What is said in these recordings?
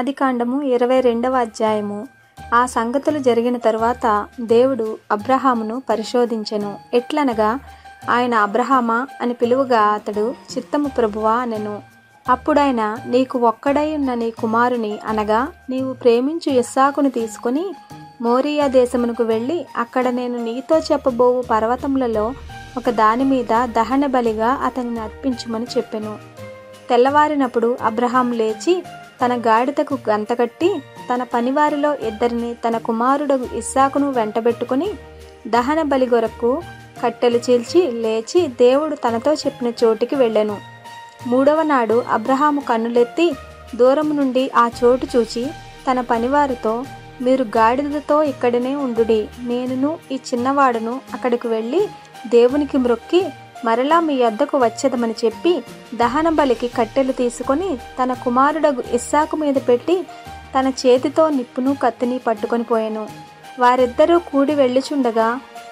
ఆదికాండము 22వ అధ్యాయము. ఆ సంగతులు జరిగిన తరువాత దేవుడు అబ్రహామును పరిశోధించెను. ఎట్లనగా, ఆయన అబ్రహామా అని పిలువగా అతడు, చిత్తము ప్రభువా అనెను. అప్పుడాయన, నీకు ఒక్కడై ఉన్న నీ కుమారుని అనగా నీవు ప్రేమించు ఇస్సాకును తీసుకుని మోరియా దేశమునకు వెళ్ళి అక్కడ నేను నీతో చెప్పబోవు పర్వతములలో ఒక దాని మీద దహన బలిగా అతనిని అర్పించుమని చెప్పెను. తెల్లవారినప్పుడు అబ్రహాం లేచి తన గాడిదకు గంతకట్టి తన పనివారిలో 2 తన కుమారుడు ఇస్సాకును వెంటబెట్టుకుని దహన బలి కొరకు కట్టెలు చీల్చి లేచి దేవుడు తనతో చెప్పిన చోటికి వెళ్ళెను. 3వ నాడు అబ్రహాము కన్నులెత్తి దూరము నుండి ఆ చోటు చూచి తన పనివారితో, మీరు గాడిదతో ఇక్కడనే ఉండుడి, నేనును ఈ చిన్నవాడును అక్కడికి వెళ్ళి దేవునికి మ్రొక్కి మరలా మీ యొద్దకు వచ్చేదమని చెప్పి దహన బలికి కట్టెలు తీసుకొని తన కుమారుడగు ఇస్సాకు మీద పెట్టి తన చేతితో నిప్పును కత్తిని పట్టుకొని పోయెను. వారిద్దరూ కూడి వెళ్ళుచుండగా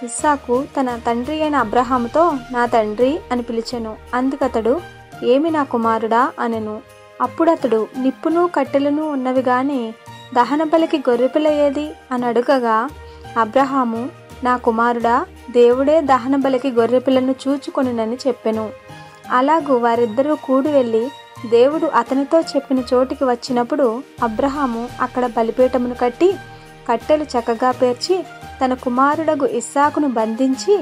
ఇస్సాకు తన తండ్రి అయిన అబ్రహాముతో, నా తండ్రి అని పిలిచెను. అందుకతడు, ఏమి నా కుమారుడా అనెను. అప్పుడతడు, నిప్పును కట్టెలను ఉన్నవి గాని దహన బలికి గొర్రెపిల్ల ఏది అని అడుగగా అబ్రహాము, నా కుమారుడా, దేవుడే దహన బలికి గొర్రెపిల్లను చూచుకొనునని చెప్పెను. అలాగూ వారిద్దరూ కూడి వెళ్ళి దేవుడు అతనితో చెప్పిన చోటికి వచ్చినప్పుడు అబ్రహాము అక్కడ బలిపీఠమును కట్టి కట్టెలు చక్కగా పేర్చి తన కుమారుడగు ఇస్సాకును బంధించి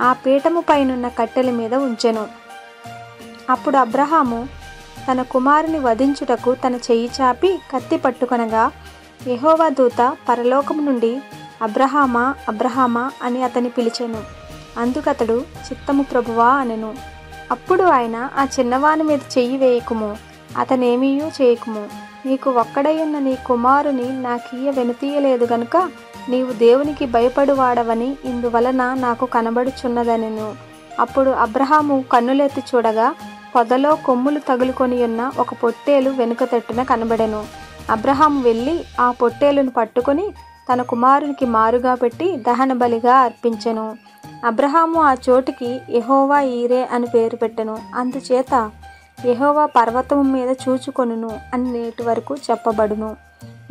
ఆ పీఠము పైనున్న కట్టెల మీద ఉంచెను. అప్పుడు అబ్రహాము తన కుమారుని వధించుటకు తన చెయ్యి చాపి కత్తి పట్టుకొనగా యెహోవా దూత పరలోకము నుండి, అబ్రహామా, అబ్రహామా అని అతని పిలిచెను. అందుకతడు, చిత్తము ప్రభువా అనెను. అప్పుడు ఆయన, ఆ చిన్నవాని మీద చెయ్యి వేయకుము, అతనేమీయూ చేయకుము, నీకు ఒక్కడై ఉన్న నీ కుమారుని నాకియ్య వెనుతీయలేదు గనుక నీవు దేవునికి భయపడువాడవని ఇందువలన నాకు కనబడుచున్నదనెను. అప్పుడు అబ్రహాము కన్నులెత్తి చూడగా పొదలో కొమ్ములు తగులుకొని ఉన్న ఒక పొట్టేలు వెనుక తట్టున కనబడెను. అబ్రహాము వెళ్ళి ఆ పొట్టేలును పట్టుకొని తన కుమారునికి మారుగా పెట్టి దహన బలిగా అర్పించెను. అబ్రహాము ఆ చోటికి యెహోవా ఈరే అని పేరు పెట్టెను. అందుచేత యెహోవా పర్వతము మీద చూచుకొనును అని నేటి వరకు చెప్పబడును.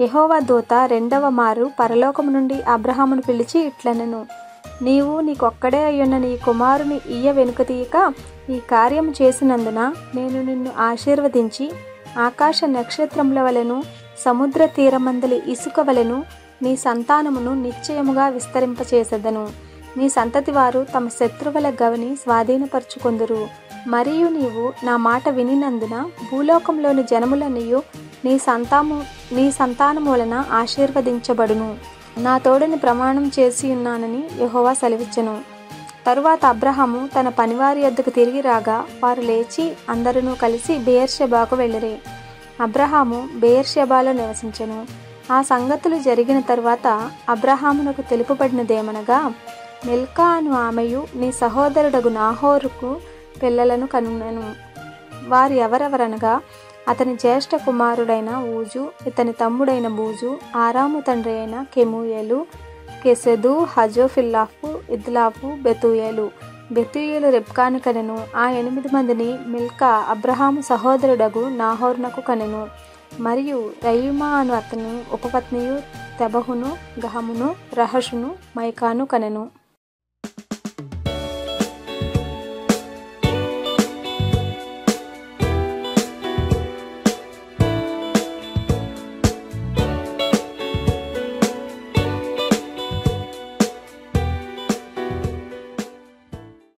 యెహోవా దూత 2వ మారు పరలోకము నుండి అబ్రహామును పిలిచి ఇట్లనెను, నీవు నీకొక్కడే అయ్యున్న నీ కుమారుని ఇయ్య వెనుక తీయక ఈ కార్యం చేసినందున నేను నిన్ను ఆశీర్వదించి ఆకాశ నక్షత్రముల వలెను సముద్ర తీరమందలి ఇసుక వలెను నీ సంతానమును నిశ్చయముగా విస్తరింపచేసెదను. నీ సంతతి వారు తమ శత్రువుల గవిని స్వాధీనపరచుకొందురు. మరియు నీవు నా మాట వినినందున భూలోకంలోని జనములన్నీయు నీ సంతానము వలన ఆశీర్వదించబడును. నా తోడని ప్రమాణం చేసి ఉన్నానని యెహోవా సెలవిచ్చెను. తరువాత అబ్రహాము తన పనివారి యొద్దకు తిరిగి రాగా వారు లేచి అందరూ కలిసి బెయేర్షెబాకు వెళ్ళిరి. అబ్రహాము బెయేర్షెబాలో నివసించెను. ఆ సంగతులు జరిగిన తరువాత అబ్రహామునకు తెలుపబడినదేమనగా, మిల్కా అను ఆమెయు నీ సహోదరుడగు నాహోరుకు పిల్లలను కనుగొనెను. వారు ఎవరెవరనగా, అతని జ్యేష్ఠ కుమారుడైన ఊజు, ఇతని తమ్ముడైన బూజు, ఆరాము తండ్రి అయిన కెమూయేలు, కెసెదు, హజోఫిల్లాఫు, ఇద్లాఫు, బెతూయేలు. బెతూయేలు రెబ్కాను కనెను. ఆ 8 మందిని మిల్కా అబ్రహాము సహోదరుడగు నాహోరునకు కనెను. మరియు రయీమా అను అతని ఉపపత్నియు తెబహును, గహమును, రహషును, మైకాను కనెను.